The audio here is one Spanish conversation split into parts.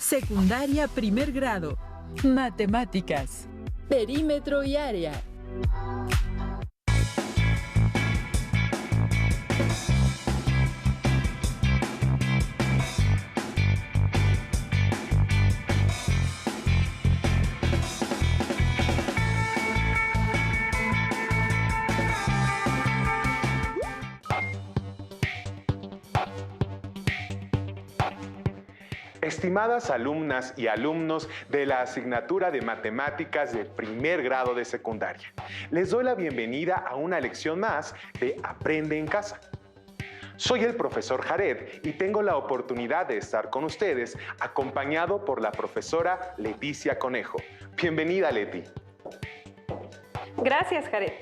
Secundaria primer grado. Matemáticas. Perímetro y área. Estimadas alumnas y alumnos de la asignatura de Matemáticas de primer grado de secundaria, les doy la bienvenida a una lección más de Aprende en Casa. Soy el profesor Jared y tengo la oportunidad de estar con ustedes acompañado por la profesora Leticia Conejo. Bienvenida, Leti. Gracias, Jared.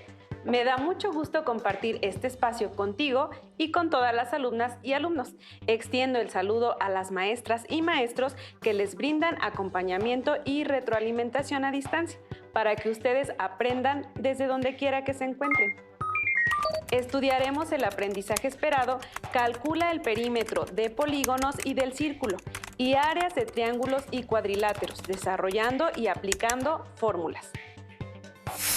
Me da mucho gusto compartir este espacio contigo y con todas las alumnas y alumnos. Extiendo el saludo a las maestras y maestros que les brindan acompañamiento y retroalimentación a distancia para que ustedes aprendan desde donde quiera que se encuentren. Estudiaremos el aprendizaje esperado, calcula el perímetro de polígonos y del círculo y áreas de triángulos y cuadriláteros, desarrollando y aplicando fórmulas.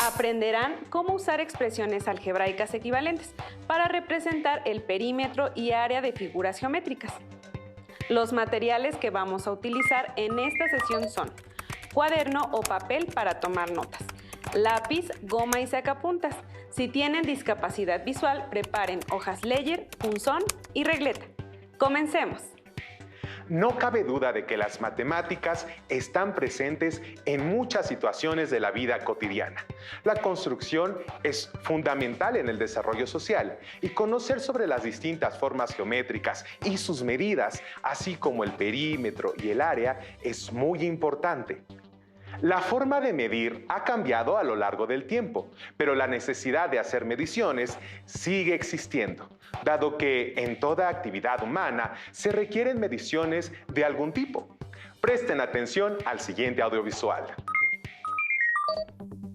Aprenderán cómo usar expresiones algebraicas equivalentes para representar el perímetro y área de figuras geométricas. Los materiales que vamos a utilizar en esta sesión son cuaderno o papel para tomar notas, lápiz, goma y sacapuntas. Si tienen discapacidad visual, preparen hojas Ledger, punzón y regleta. ¡Comencemos! No cabe duda de que las matemáticas están presentes en muchas situaciones de la vida cotidiana. La construcción es fundamental en el desarrollo social y conocer sobre las distintas formas geométricas y sus medidas, así como el perímetro y el área, es muy importante. La forma de medir ha cambiado a lo largo del tiempo, pero la necesidad de hacer mediciones sigue existiendo, dado que en toda actividad humana se requieren mediciones de algún tipo. Presten atención al siguiente audiovisual.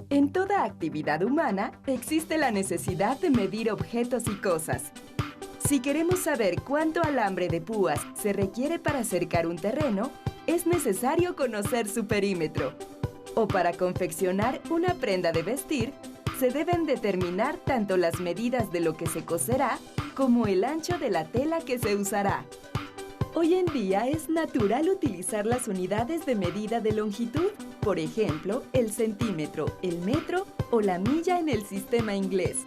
En toda actividad humana existe la necesidad de medir objetos y cosas. Si queremos saber cuánto alambre de púas se requiere para cercar un terreno, es necesario conocer su perímetro. O para confeccionar una prenda de vestir, se deben determinar tanto las medidas de lo que se coserá como el ancho de la tela que se usará. Hoy en día es natural utilizar las unidades de medida de longitud, por ejemplo, el centímetro, el metro o la milla en el sistema inglés.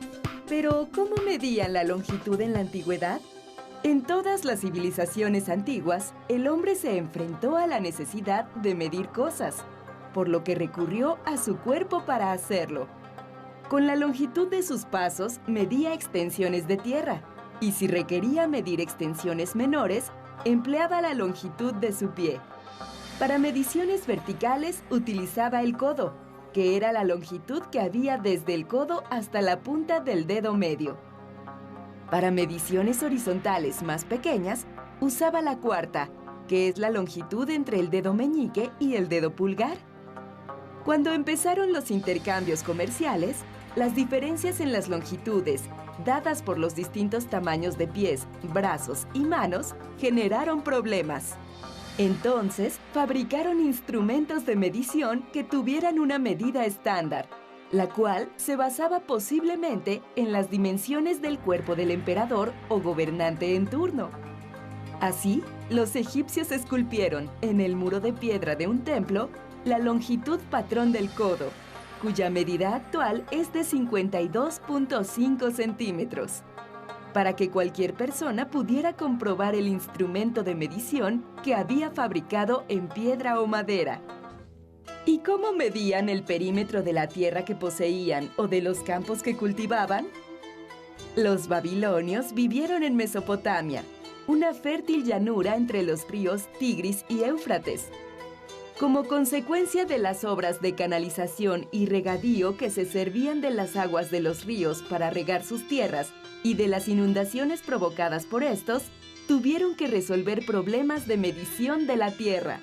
Pero, ¿cómo medían la longitud en la antigüedad? En todas las civilizaciones antiguas, el hombre se enfrentó a la necesidad de medir cosas, por lo que recurrió a su cuerpo para hacerlo. Con la longitud de sus pasos, medía extensiones de tierra, y si requería medir extensiones menores, empleaba la longitud de su pie. Para mediciones verticales, utilizaba el codo, que era la longitud que había desde el codo hasta la punta del dedo medio. Para mediciones horizontales más pequeñas, usaba la cuarta, que es la longitud entre el dedo meñique y el dedo pulgar. Cuando empezaron los intercambios comerciales, las diferencias en las longitudes, dadas por los distintos tamaños de pies, brazos y manos, generaron problemas. Entonces, fabricaron instrumentos de medición que tuvieran una medida estándar, la cual se basaba posiblemente en las dimensiones del cuerpo del emperador o gobernante en turno. Así, los egipcios esculpieron, en el muro de piedra de un templo, la longitud patrón del codo, cuya medida actual es de 52.5 centímetros, para que cualquier persona pudiera comprobar el instrumento de medición que había fabricado en piedra o madera. ¿Y cómo medían el perímetro de la tierra que poseían o de los campos que cultivaban? Los babilonios vivieron en Mesopotamia, una fértil llanura entre los ríos Tigris y Éufrates. Como consecuencia de las obras de canalización y regadío que se servían de las aguas de los ríos para regar sus tierras y de las inundaciones provocadas por estos, tuvieron que resolver problemas de medición de la tierra.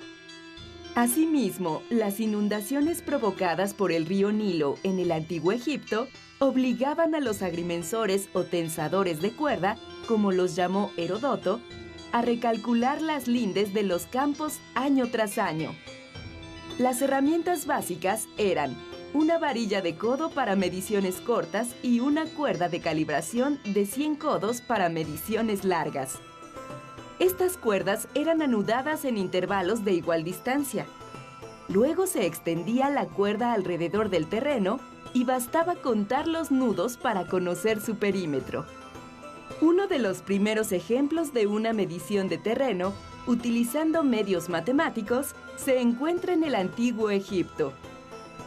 Asimismo, las inundaciones provocadas por el río Nilo en el antiguo Egipto obligaban a los agrimensores o tensadores de cuerda, como los llamó Heródoto, a recalcular las lindes de los campos año tras año. Las herramientas básicas eran una varilla de codo para mediciones cortas y una cuerda de calibración de 100 codos para mediciones largas. Estas cuerdas eran anudadas en intervalos de igual distancia. Luego se extendía la cuerda alrededor del terreno y bastaba contar los nudos para conocer su perímetro. Uno de los primeros ejemplos de una medición de terreno, utilizando medios matemáticos, se encuentra en el Antiguo Egipto.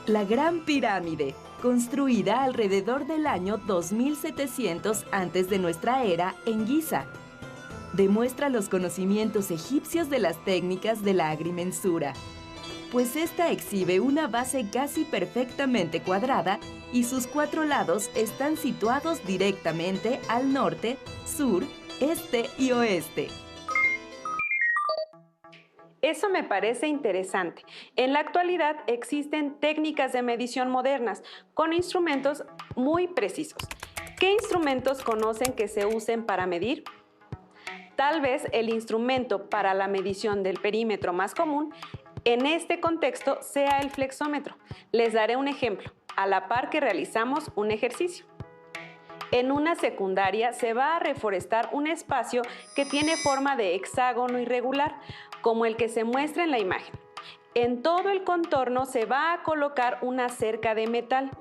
La Gran Pirámide, construida alrededor del año 2700 antes de nuestra era en Giza, demuestra los conocimientos egipcios de las técnicas de la agrimensura, pues esta exhibe una base casi perfectamente cuadrada y sus 4 lados están situados directamente al norte, sur, este y oeste. Eso me parece interesante. En la actualidad existen técnicas de medición modernas con instrumentos muy precisos. ¿Qué instrumentos conocen que se usen para medir? Tal vez el instrumento para la medición del perímetro más común en este contexto sea el flexómetro. Les daré un ejemplo, a la par que realizamos un ejercicio. En una secundaria se va a reforestar un espacio que tiene forma de hexágono irregular, como el que se muestra en la imagen. En todo el contorno se va a colocar una cerca de metal.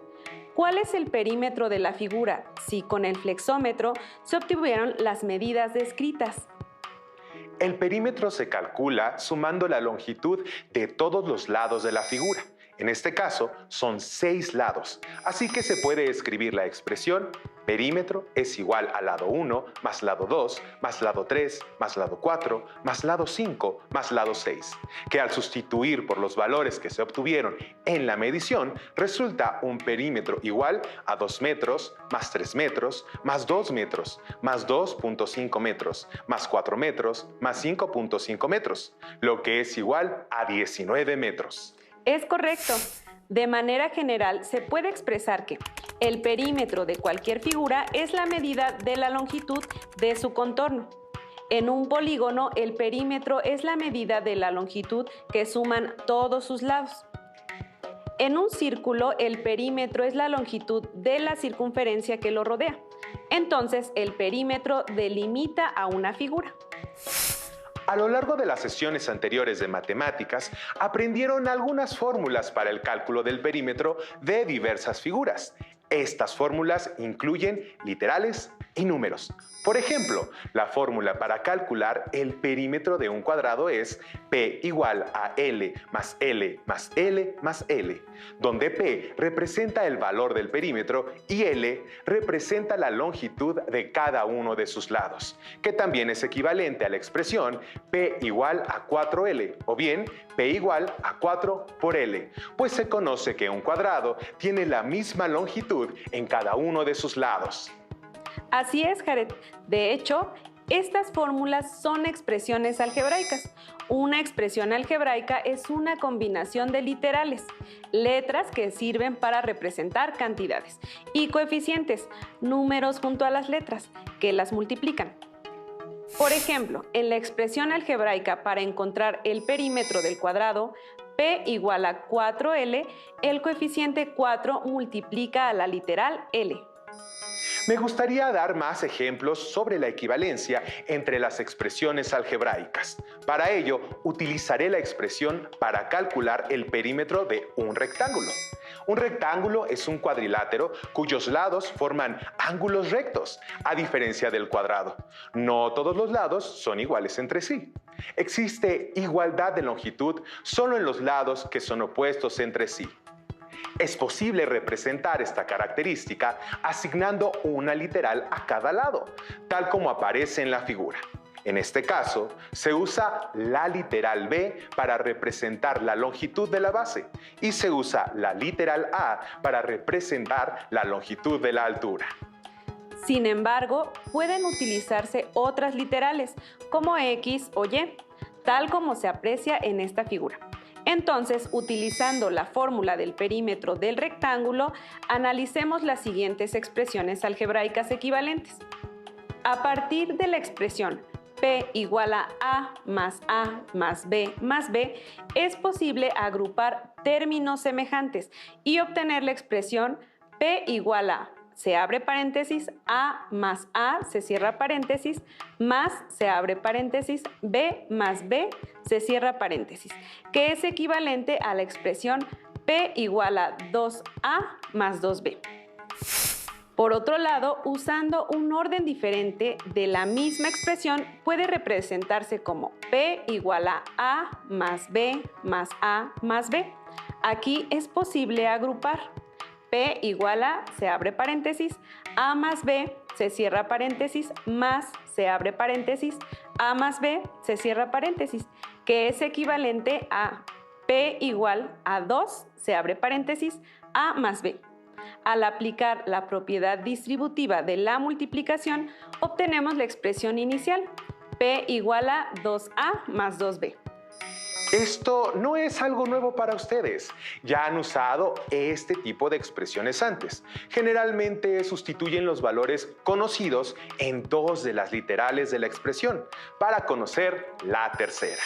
¿Cuál es el perímetro de la figura si con el flexómetro se obtuvieron las medidas descritas? El perímetro se calcula sumando la longitud de todos los lados de la figura. En este caso, son 6 lados, así que se puede escribir la expresión perímetro es igual a lado 1 más lado 2 más lado 3 más lado 4 más lado 5 más lado 6, que al sustituir por los valores que se obtuvieron en la medición, resulta un perímetro igual a 2 metros más 3 metros más 2 metros más 2.5 metros más 4 metros más 5.5 metros, lo que es igual a 19 metros. Es correcto. De manera general, se puede expresar que el perímetro de cualquier figura es la medida de la longitud de su contorno. En un polígono, el perímetro es la medida de la longitud que suman todos sus lados. En un círculo, el perímetro es la longitud de la circunferencia que lo rodea. Entonces, el perímetro delimita a una figura. A lo largo de las sesiones anteriores de matemáticas, aprendieron algunas fórmulas para el cálculo del perímetro de diversas figuras. Estas fórmulas incluyen literales y números. Por ejemplo, la fórmula para calcular el perímetro de un cuadrado es P igual a L más L más L más L, donde P representa el valor del perímetro y L representa la longitud de cada uno de sus lados, que también es equivalente a la expresión P igual a 4L, o bien P igual a 4 por L, pues se conoce que un cuadrado tiene la misma longitud en cada uno de sus lados. Así es, Jared. De hecho, estas fórmulas son expresiones algebraicas. Una expresión algebraica es una combinación de literales, letras que sirven para representar cantidades, y coeficientes, números junto a las letras, que las multiplican. Por ejemplo, en la expresión algebraica para encontrar el perímetro del cuadrado, P igual a 4L, el coeficiente 4 multiplica a la literal L. Me gustaría dar más ejemplos sobre la equivalencia entre las expresiones algebraicas. Para ello, utilizaré la expresión para calcular el perímetro de un rectángulo. Un rectángulo es un cuadrilátero cuyos lados forman ángulos rectos, a diferencia del cuadrado. No todos los lados son iguales entre sí. Existe igualdad de longitud solo en los lados que son opuestos entre sí. Es posible representar esta característica asignando una literal a cada lado, tal como aparece en la figura. En este caso, se usa la literal B para representar la longitud de la base y se usa la literal A para representar la longitud de la altura. Sin embargo, pueden utilizarse otras literales, como X o Y, tal como se aprecia en esta figura. Entonces, utilizando la fórmula del perímetro del rectángulo, analicemos las siguientes expresiones algebraicas equivalentes. A partir de la expresión P igual a más B más B, es posible agrupar términos semejantes y obtener la expresión P igual a, se abre paréntesis, A más A, se cierra paréntesis, más, se abre paréntesis, B más B, se cierra paréntesis, que es equivalente a la expresión P igual a 2A más 2B. Por otro lado, usando un orden diferente de la misma expresión, puede representarse como P igual a más B más A más B. Aquí es posible agrupar. P igual a, se abre paréntesis, A más B, se cierra paréntesis, más, se abre paréntesis, A más B, se cierra paréntesis, que es equivalente a P igual a 2, se abre paréntesis, A más B. Al aplicar la propiedad distributiva de la multiplicación, obtenemos la expresión inicial, P igual a 2A más 2B. Esto no es algo nuevo para ustedes. Ya han usado este tipo de expresiones antes. Generalmente sustituyen los valores conocidos en dos de las literales de la expresión para conocer la tercera.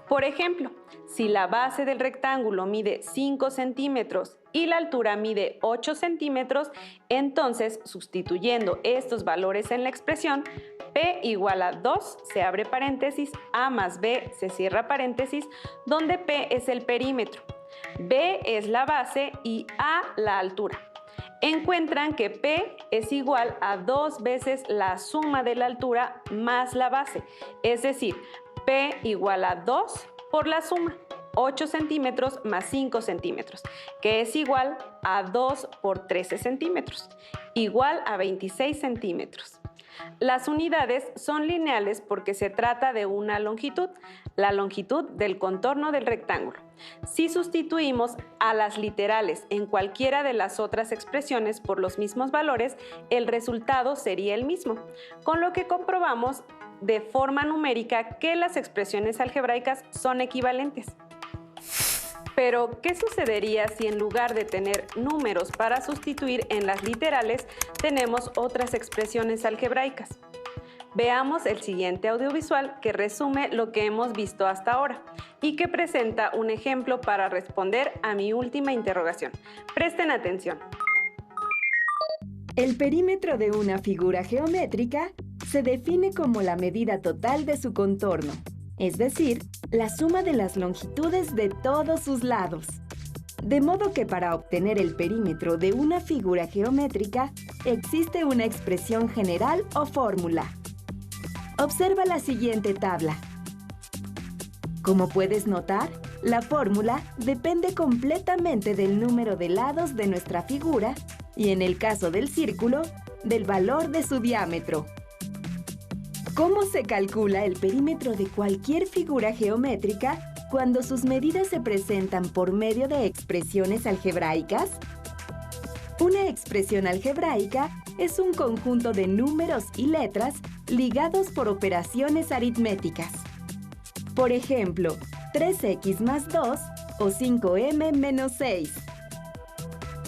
Por ejemplo, si la base del rectángulo mide 5 centímetros y la altura mide 8 centímetros, entonces, sustituyendo estos valores en la expresión, P igual a 2, se abre paréntesis, A más B, se cierra paréntesis, donde P es el perímetro, B es la base y A la altura. Encuentran que P es igual a 2 veces la suma de la altura más la base, es decir, P igual a 2 por la suma, 8 centímetros más 5 centímetros, que es igual a 2 por 13 centímetros, igual a 26 centímetros. Las unidades son lineales porque se trata de una longitud, la longitud del contorno del rectángulo. Si sustituimos a las literales en cualquiera de las otras expresiones por los mismos valores, el resultado sería el mismo, con lo que comprobamos de forma numérica que las expresiones algebraicas son equivalentes. Pero, ¿qué sucedería si en lugar de tener números para sustituir en las literales, tenemos otras expresiones algebraicas? Veamos el siguiente audiovisual que resume lo que hemos visto hasta ahora y que presenta un ejemplo para responder a mi última interrogación. Presten atención. El perímetro de una figura geométrica se define como la medida total de su contorno, es decir, la suma de las longitudes de todos sus lados. De modo que para obtener el perímetro de una figura geométrica existe una expresión general o fórmula. Observa la siguiente tabla. Como puedes notar, la fórmula depende completamente del número de lados de nuestra figura y, en el caso del círculo, del valor de su diámetro. ¿Cómo se calcula el perímetro de cualquier figura geométrica cuando sus medidas se presentan por medio de expresiones algebraicas? Una expresión algebraica es un conjunto de números y letras ligados por operaciones aritméticas. Por ejemplo, 3x más 2 o 5m menos 6.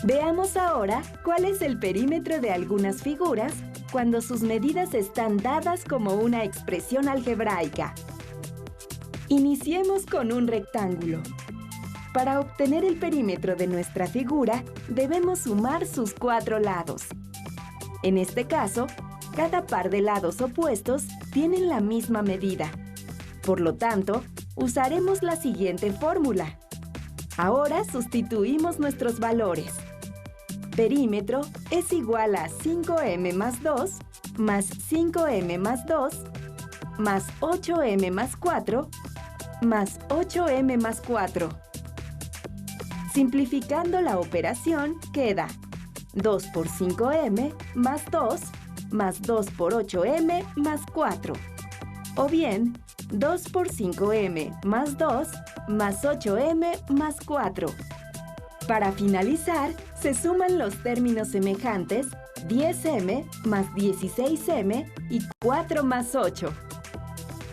Veamos ahora cuál es el perímetro de algunas figuras cuando sus medidas están dadas como una expresión algebraica. Iniciemos con un rectángulo. Para obtener el perímetro de nuestra figura, debemos sumar sus 4 lados. En este caso, cada par de lados opuestos tienen la misma medida. Por lo tanto, usaremos la siguiente fórmula. Ahora sustituimos nuestros valores. Perímetro es igual a 5m más 2, más 5m más 2, más 8m más 4, más 8m más 4. Simplificando la operación, queda 2 por 5m más 2, más 2 por 8m más 4. O bien, 2 por 5m más 2, más 8m más 4. Para finalizar, se suman los términos semejantes 10m más 16m y 4 más 8.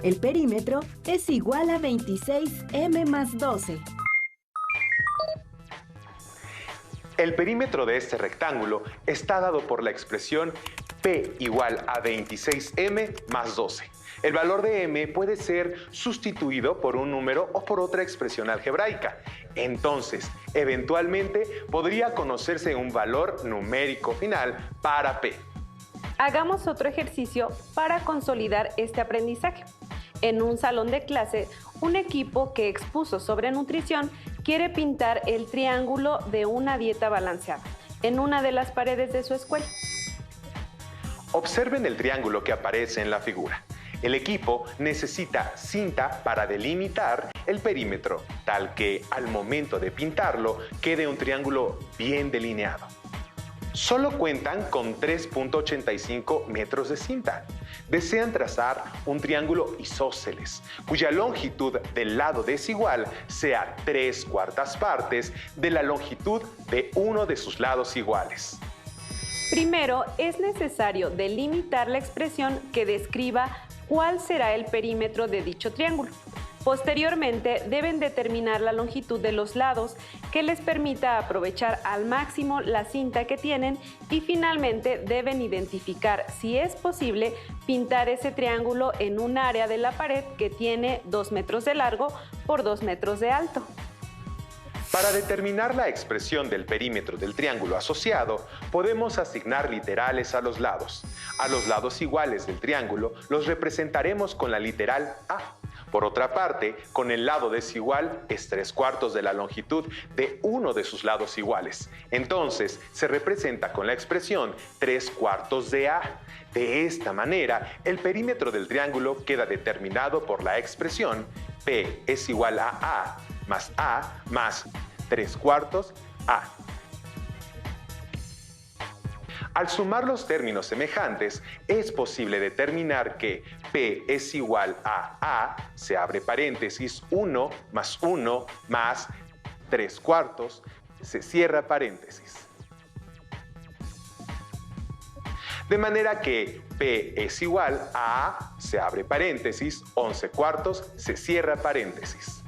El perímetro es igual a 26m más 12. El perímetro de este rectángulo está dado por la expresión P igual a 26m más 12, El valor de m puede ser sustituido por un número o por otra expresión algebraica. Entonces, eventualmente podría conocerse un valor numérico final para p. Hagamos otro ejercicio para consolidar este aprendizaje. En un salón de clase, un equipo que expuso sobre nutrición quiere pintar el triángulo de una dieta balanceada en una de las paredes de su escuela. Observen el triángulo que aparece en la figura. El equipo necesita cinta para delimitar el perímetro, tal que al momento de pintarlo quede un triángulo bien delineado. Solo cuentan con 3.85 metros de cinta. Desean trazar un triángulo isósceles, cuya longitud del lado desigual sea 3/4 partes de la longitud de uno de sus lados iguales. Primero, es necesario delimitar la expresión que describa cuál será el perímetro de dicho triángulo. Posteriormente, deben determinar la longitud de los lados que les permita aprovechar al máximo la cinta que tienen y finalmente deben identificar si es posible pintar ese triángulo en un área de la pared que tiene 2 metros de largo por 2 metros de alto. Para determinar la expresión del perímetro del triángulo asociado, podemos asignar literales a los lados. A los lados iguales del triángulo los representaremos con la literal A. Por otra parte, con el lado desigual es 3/4 de la longitud de uno de sus lados iguales. Entonces, se representa con la expresión 3/4 de A. De esta manera, el perímetro del triángulo queda determinado por la expresión P es igual a más 3/4 A. Al sumar los términos semejantes, es posible determinar que P es igual a A, se abre paréntesis, 1 más 1 más 3/4, se cierra paréntesis. De manera que P es igual a A, se abre paréntesis, 11/4, se cierra paréntesis.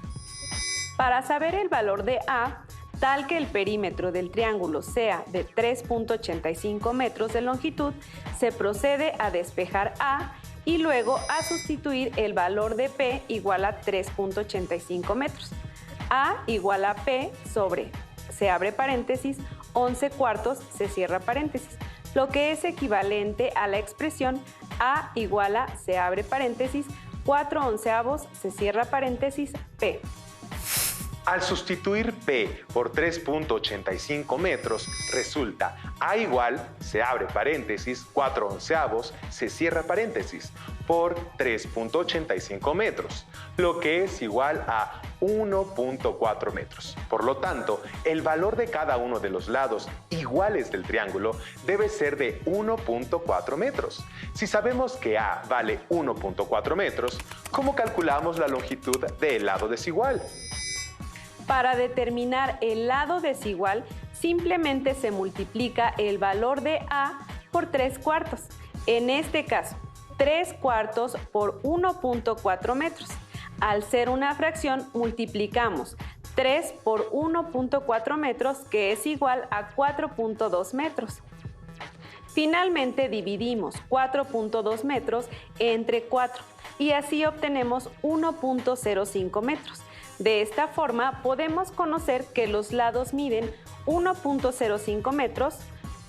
Para saber el valor de A, tal que el perímetro del triángulo sea de 3.85 metros de longitud, se procede a despejar A y luego a sustituir el valor de P igual a 3.85 metros. A igual a P sobre, se abre paréntesis, 11/4, se cierra paréntesis, lo que es equivalente a la expresión A igual a, se abre paréntesis, 4/11, se cierra paréntesis, P. Al sustituir P por 3.85 metros, resulta A igual, se abre paréntesis, 4/11, se cierra paréntesis, por 3.85 metros, lo que es igual a 1.4 metros. Por lo tanto, el valor de cada uno de los lados iguales del triángulo debe ser de 1.4 metros. Si sabemos que A vale 1.4 metros, ¿cómo calculamos la longitud del lado desigual? Para determinar el lado desigual, simplemente se multiplica el valor de A por 3/4. En este caso, 3/4 por 1.4 metros. Al ser una fracción, multiplicamos 3 por 1.4 metros, que es igual a 4.2 metros. Finalmente, dividimos 4.2 metros entre 4 y así obtenemos 1.05 metros. De esta forma, podemos conocer que los lados miden 1.05 metros,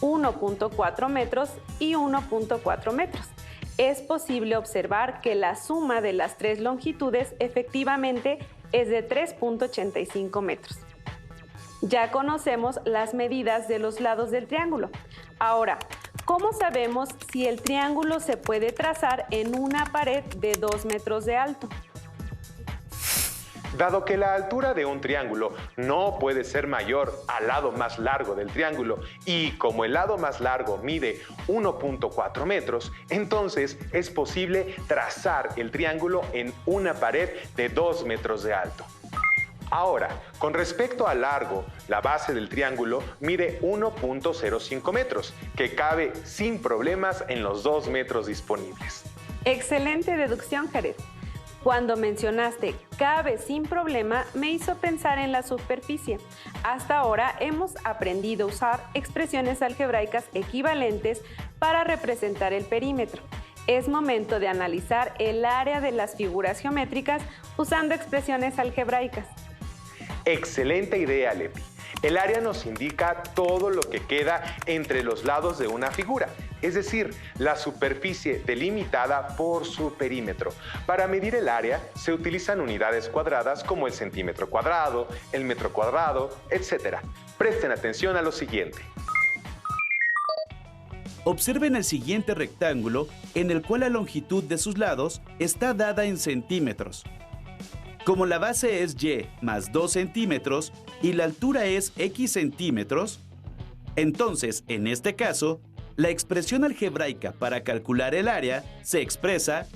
1.4 metros y 1.4 metros. Es posible observar que la suma de las tres longitudes efectivamente es de 3.85 metros. Ya conocemos las medidas de los lados del triángulo. Ahora, ¿cómo sabemos si el triángulo se puede trazar en una pared de 2 metros de alto? Dado que la altura de un triángulo no puede ser mayor al lado más largo del triángulo y como el lado más largo mide 1.4 metros, entonces es posible trazar el triángulo en una pared de 2 metros de alto. Ahora, con respecto al largo, la base del triángulo mide 1.05 metros, que cabe sin problemas en los 2 metros disponibles. Excelente deducción, Jared. Cuando mencionaste cabe sin problema, me hizo pensar en la superficie. Hasta ahora hemos aprendido a usar expresiones algebraicas equivalentes para representar el perímetro. es momento de analizar el área de las figuras geométricas usando expresiones algebraicas. Excelente idea, Leti. El área nos indica todo lo que queda entre los lados de una figura, es decir, la superficie delimitada por su perímetro. Para medir el área se utilizan unidades cuadradas como el centímetro cuadrado, el metro cuadrado, etc. Presten atención a lo siguiente. Observen el siguiente rectángulo en el cual la longitud de sus lados está dada en centímetros. Como la base es y más 2 centímetros y la altura es x centímetros, entonces, en este caso, la expresión algebraica para calcular el área se expresa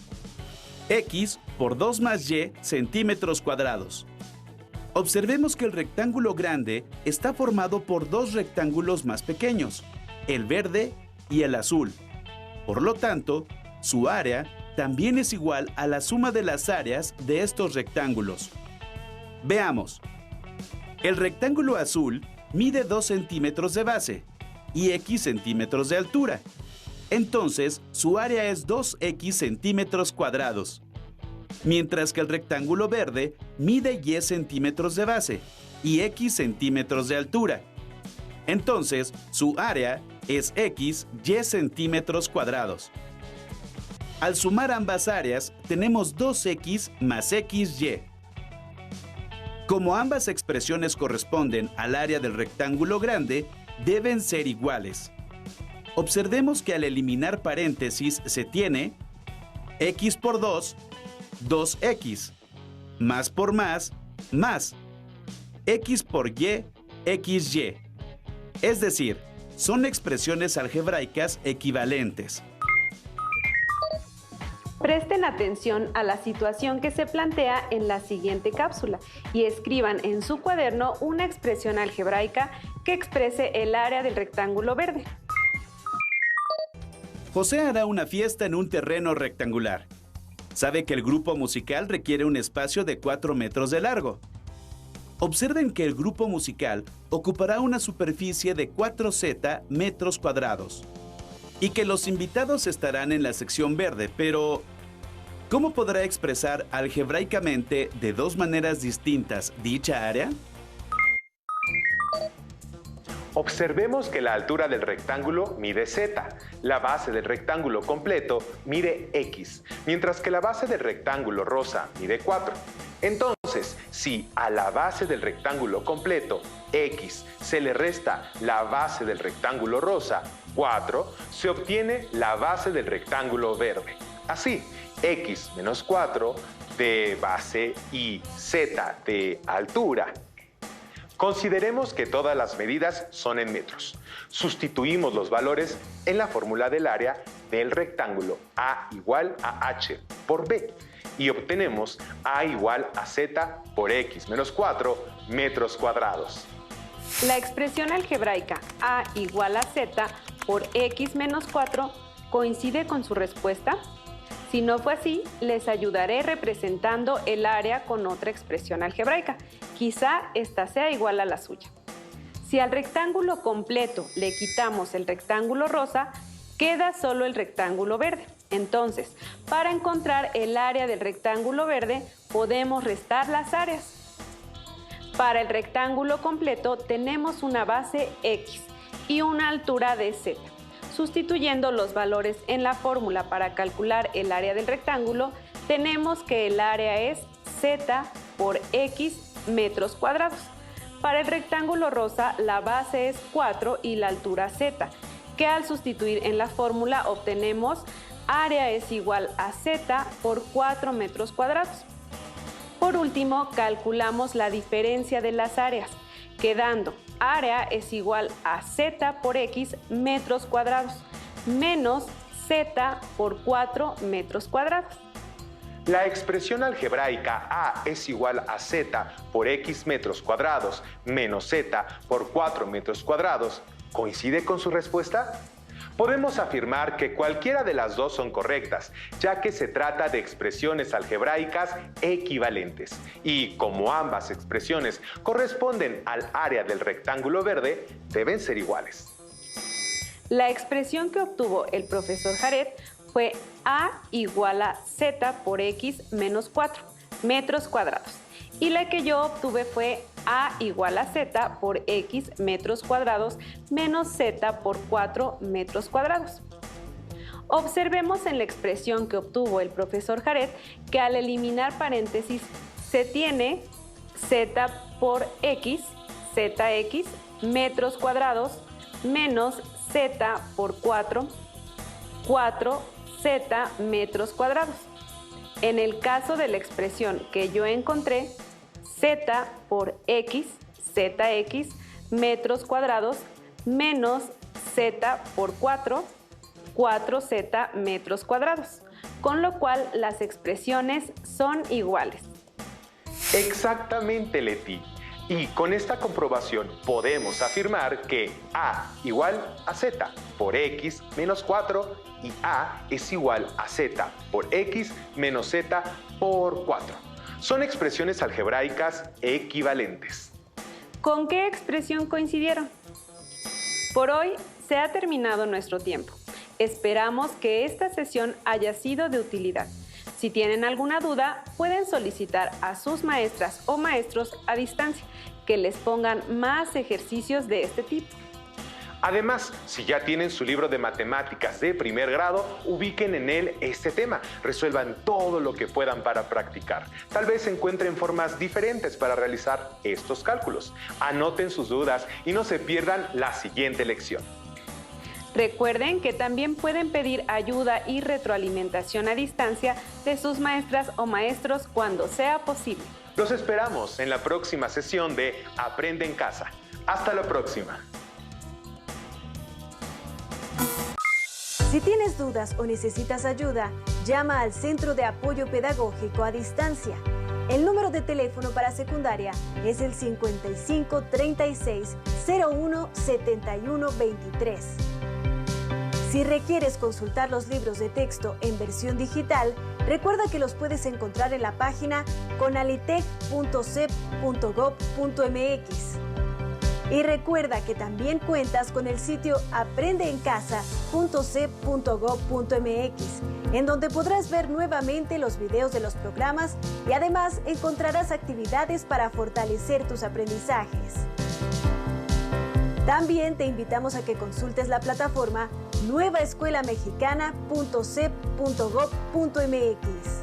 x por 2 más y centímetros cuadrados. Observemos que el rectángulo grande está formado por dos rectángulos más pequeños, el verde y el azul. Por lo tanto, su área también es igual a la suma de las áreas de estos rectángulos. Veamos. El rectángulo azul mide 2 centímetros de base y x centímetros de altura. Entonces, su área es 2x centímetros cuadrados. Mientras que el rectángulo verde mide y centímetros de base y x centímetros de altura. Entonces, su área es x y centímetros cuadrados. Al sumar ambas áreas, tenemos 2x más xy. Como ambas expresiones corresponden al área del rectángulo grande, deben ser iguales. Observemos que al eliminar paréntesis se tiene x por 2, 2x, más por más, x por y, xy. Es decir, son expresiones algebraicas equivalentes. Presten atención a la situación que se plantea en la siguiente cápsula y escriban en su cuaderno una expresión algebraica que exprese el área del rectángulo verde. José hará una fiesta en un terreno rectangular. Sabe que el grupo musical requiere un espacio de 4 metros de largo. Observen que el grupo musical ocupará una superficie de 4z metros cuadrados y que los invitados estarán en la sección verde, pero ¿cómo podrá expresar algebraicamente de dos maneras distintas dicha área? Observemos que la altura del rectángulo mide z, la base del rectángulo completo mide x, mientras que la base del rectángulo rosa mide 4. Entonces, si a la base del rectángulo completo, x, se le resta la base del rectángulo rosa, 4, se obtiene la base del rectángulo verde. Así, x menos 4 de base y z de altura. Consideremos que todas las medidas son en metros. Sustituimos los valores en la fórmula del área del rectángulo A igual a h por b y obtenemos A igual a z por x menos 4 metros cuadrados. La expresión algebraica A igual a z por x menos 4 coincide con su respuesta. Si no fue así, les ayudaré representando el área con otra expresión algebraica. Quizá esta sea igual a la suya. Si al rectángulo completo le quitamos el rectángulo rosa, queda solo el rectángulo verde. Entonces, para encontrar el área del rectángulo verde, podemos restar las áreas. Para el rectángulo completo tenemos una base x y una altura de z. Sustituyendo los valores en la fórmula para calcular el área del rectángulo, tenemos que el área es z por x metros cuadrados. Para el rectángulo rosa, la base es 4 y la altura z, que al sustituir en la fórmula obtenemos área es igual a z por 4 metros cuadrados. Por último, calculamos la diferencia de las áreas, quedando área es igual a z por x metros cuadrados menos z por 4 metros cuadrados. La expresión algebraica A es igual a z por x metros cuadrados menos z por 4 metros cuadrados ¿coincide con su respuesta? Podemos afirmar que cualquiera de las dos son correctas, ya que se trata de expresiones algebraicas equivalentes. Y como ambas expresiones corresponden al área del rectángulo verde, deben ser iguales. La expresión que obtuvo el profesor Jared fue A igual a Z por X menos 4 metros cuadrados. Y la que yo obtuve fue A igual a Z por X metros cuadrados menos Z por 4 metros cuadrados. Observemos en la expresión que obtuvo el profesor Jared que al eliminar paréntesis se tiene Z por X, ZX metros cuadrados menos Z por 4, 4Z metros cuadrados. En el caso de la expresión que yo encontré, Z por X, ZX metros cuadrados menos Z por 4, 4Z metros cuadrados, con lo cual las expresiones son iguales. Exactamente, Leti. Y con esta comprobación podemos afirmar que A igual a Z por X menos 4 y A es igual a Z por X menos Z por 4. Son expresiones algebraicas equivalentes. ¿Con qué expresión coincidieron? Por hoy se ha terminado nuestro tiempo. Esperamos que esta sesión haya sido de utilidad. Si tienen alguna duda, pueden solicitar a sus maestras o maestros a distancia que les pongan más ejercicios de este tipo. Además, si ya tienen su libro de matemáticas de primer grado, ubiquen en él este tema. Resuelvan todo lo que puedan para practicar. Tal vez encuentren formas diferentes para realizar estos cálculos. Anoten sus dudas y no se pierdan la siguiente lección. Recuerden que también pueden pedir ayuda y retroalimentación a distancia de sus maestras o maestros cuando sea posible. Los esperamos en la próxima sesión de Aprende en Casa. Hasta la próxima. Si tienes dudas o necesitas ayuda, llama al Centro de Apoyo Pedagógico a Distancia. El número de teléfono para secundaria es el 55 36 01 71 23. Si requieres consultar los libros de texto en versión digital, recuerda que los puedes encontrar en la página conalitec.cep.gov.mx. Y recuerda que también cuentas con el sitio aprendeencasa.cep.gov.mx, en donde podrás ver nuevamente los videos de los programas y además encontrarás actividades para fortalecer tus aprendizajes. También te invitamos a que consultes la plataforma nuevaescuelamexicana.cep.gov.mx.